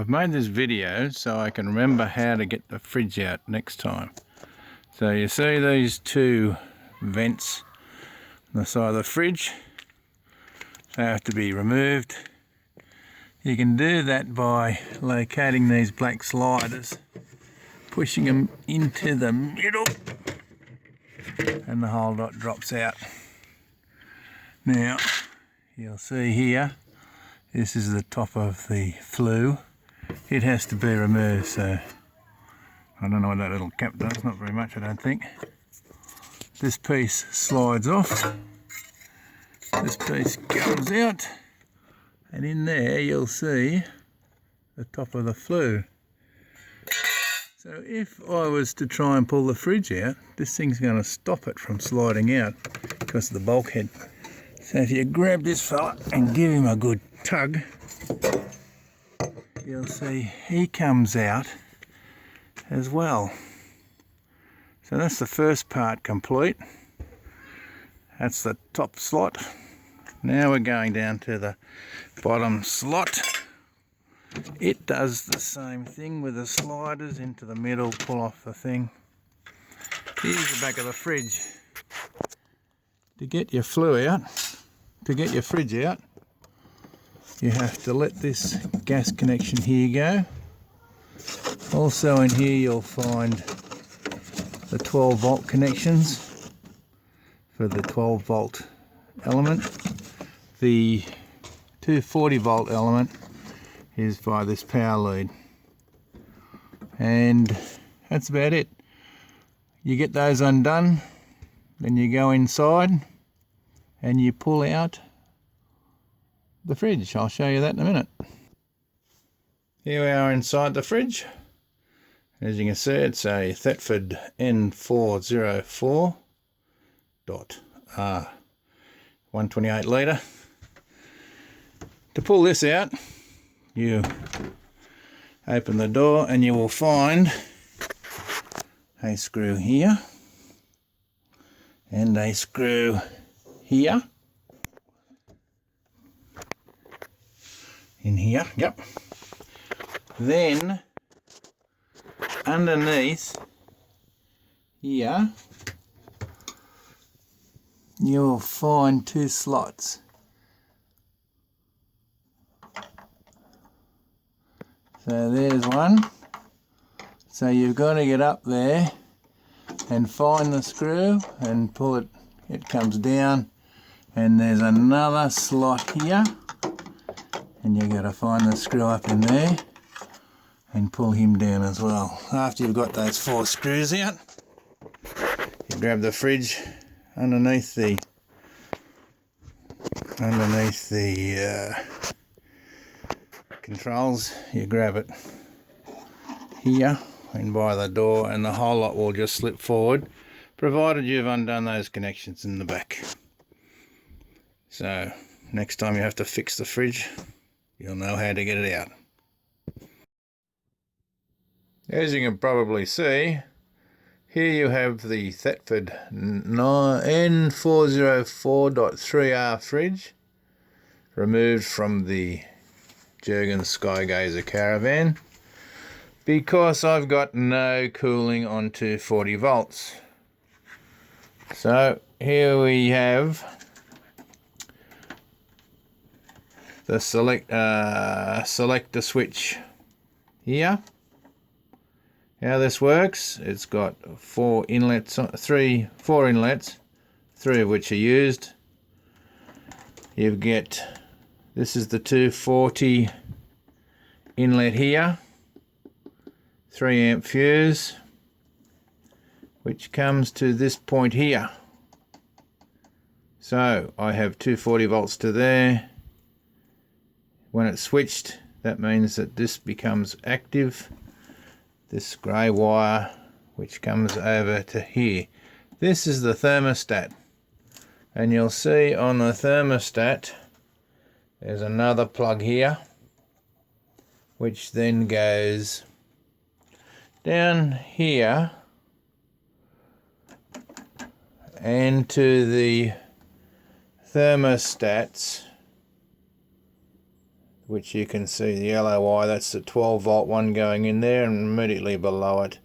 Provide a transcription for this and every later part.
I've made this video so I can remember how to get the fridge out next time. So you see these two vents on the side of the fridge, they have to be removed. You can do that by locating these black sliders, pushing them into the middle, and the whole lot drops out. Now you'll see here, this is the top of the flue. It has to be removed, so I don't know what that little cap does, not very much I don't think. This piece slides off, this piece comes out, and in there you'll see the top of the flue. So if I was to try and pull the fridge out, this thing's going to stop it from sliding out because of the bulkhead. So if you grab this fella and give him a good tug, you'll see he comes out as well. So that's the first part complete. That's the top slot. Now we're going down to the bottom slot. It does the same thing with the sliders into the middle, pull off the thing. Here's the back of the fridge. To get your flue out, to get your fridge out, you have to let this gas connection here go. Also in here you'll find the 12 volt connections for the 12 volt element. The 240 volt element is by this power lead. And that's about it. You get those undone, then you go inside and you pull out the fridge. I'll show you that in a minute. Here we are inside the fridge. As you can see, it's a Thetford N404 128 litre. To pull this out, you open the door and you will find a screw here and a screw here. In here, yep. Then underneath here you'll find two slots. So there's one. So you've got to get up there and find the screw and pull it. It comes down, and there's another slot here. And you've got to find the screw up in there and pull him down as well. After you've got those 4 screws out, you grab the fridge underneath the controls. You grab it here and by the door, and the whole lot will just slip forward, provided you've undone those connections in the back. So next time you have to fix the fridge, you'll know how to get it out. As you can probably see, here you have the Thetford N404.3R fridge removed from the Jurgens Skygazer Caravan because I've got no cooling on 240 volts. So here we have the selector switch here. How this works, it's got 4 inlets, 4 inlets, 3 of which are used. You get, this is the 240 inlet here, 3 amp fuse, which comes to this point here. So I have 240 volts to there. When it's switched, that means that this becomes active. This grey wire which comes over to here. This is the thermostat, and you'll see on the thermostat there's another plug here which then goes down here and to the thermostats which you can see the yellow wire, that's the 12 volt one going in there, and immediately below it,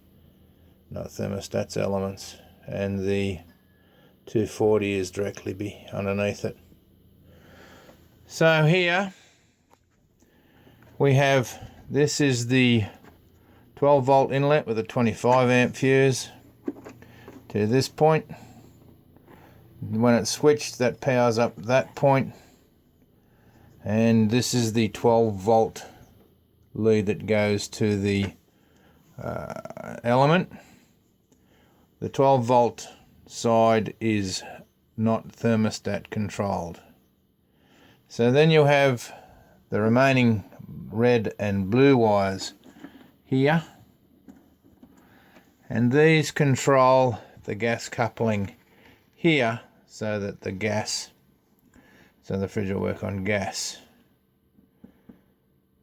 not thermostats elements, and the 240 is directly underneath it. So here we have, this is the 12 volt inlet with a 25 amp fuse to this point. When it's switched, that powers up that point, and this is the 12 volt lead that goes to the element. The 12 volt side is not thermostat controlled. So then you have the remaining red and blue wires here, and these control the gas coupling here, so that the fridge will work on gas.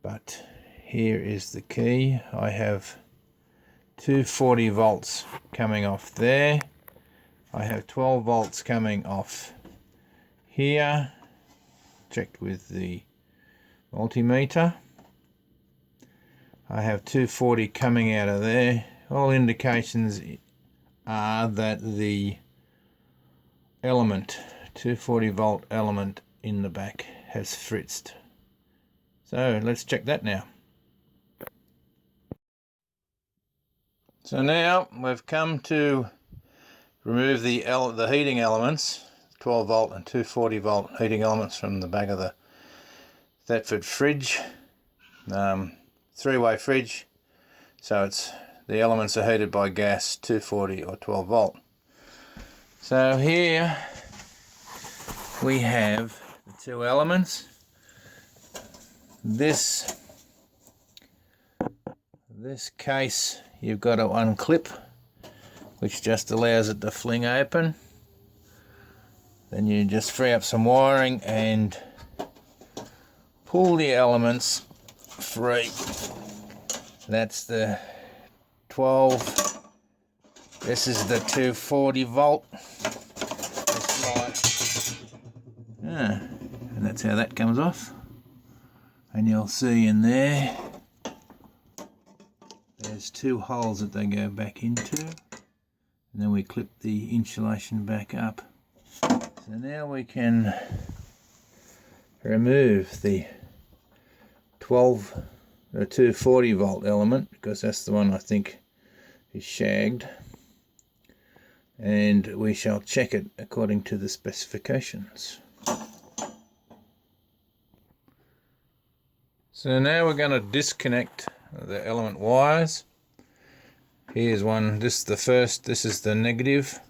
But here is the key. I have 240 volts coming off there. I have 12 volts coming off here, checked with the multimeter. I have 240 coming out of there. All indications are that the element, 240 volt element in the back, has fritzed. So let's check that now. So now we've come to remove the heating elements, 12 volt and 240 volt heating elements from the back of the Thetford fridge, three-way fridge. So the elements are heated by gas, 240 or 12 volt. So here we have the two elements. This case you've got to unclip, which just allows it to fling open. Then you just free up some wiring and pull the elements free. That's the 12. This is the 240 volt. And that's how that comes off. And you'll see in there, there's two holes that they go back into. And then we clip the insulation back up. So now we can remove the 240 volt element, because that's the one I think is shagged, and we shall check it according to the specifications. So now we're going to disconnect the element wires. Here's one. This is the first. This is the negative.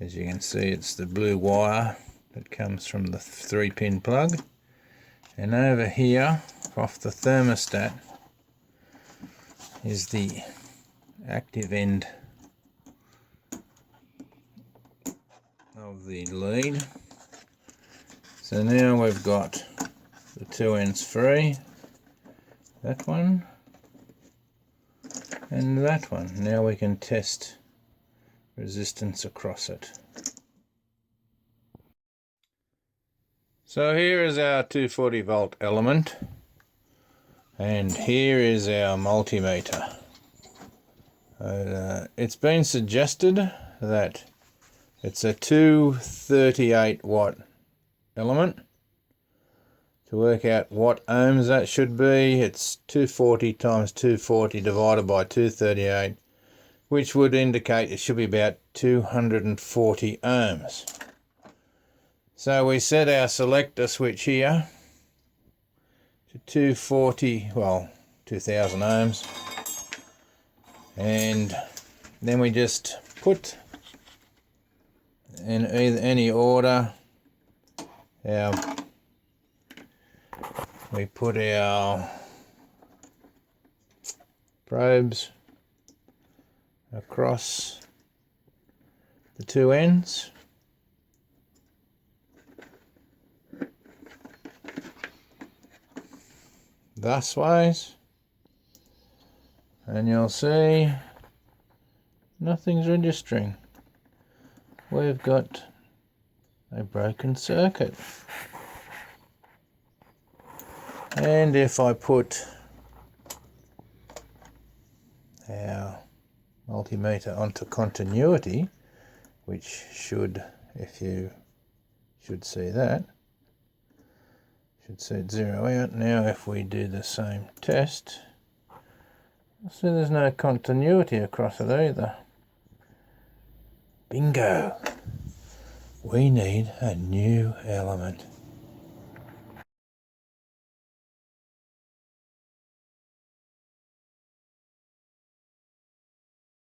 As you can see, it's the blue wire that comes from the 3-pin plug. And over here, off the thermostat, is the active end of the lead. So now we've got the two ends free, that one and that one. Now we can test resistance across it. So here is our 240 volt element, and here is our multimeter. It's been suggested that it's a 238 watt element. To work out what ohms that should be, it's 240 times 240 divided by 238, which would indicate it should be about 240 ohms. So we set our selector switch here to 240, well, 2000 ohms, and then we just put in any order we put our probes across the two ends. Thus ways, and you'll see nothing's registering. We've got a broken circuit. And if I put our multimeter onto continuity, which should, if you should see that, should set 0 out. Now if we do the same test, so there's no continuity across it either. Bingo! We need a new element.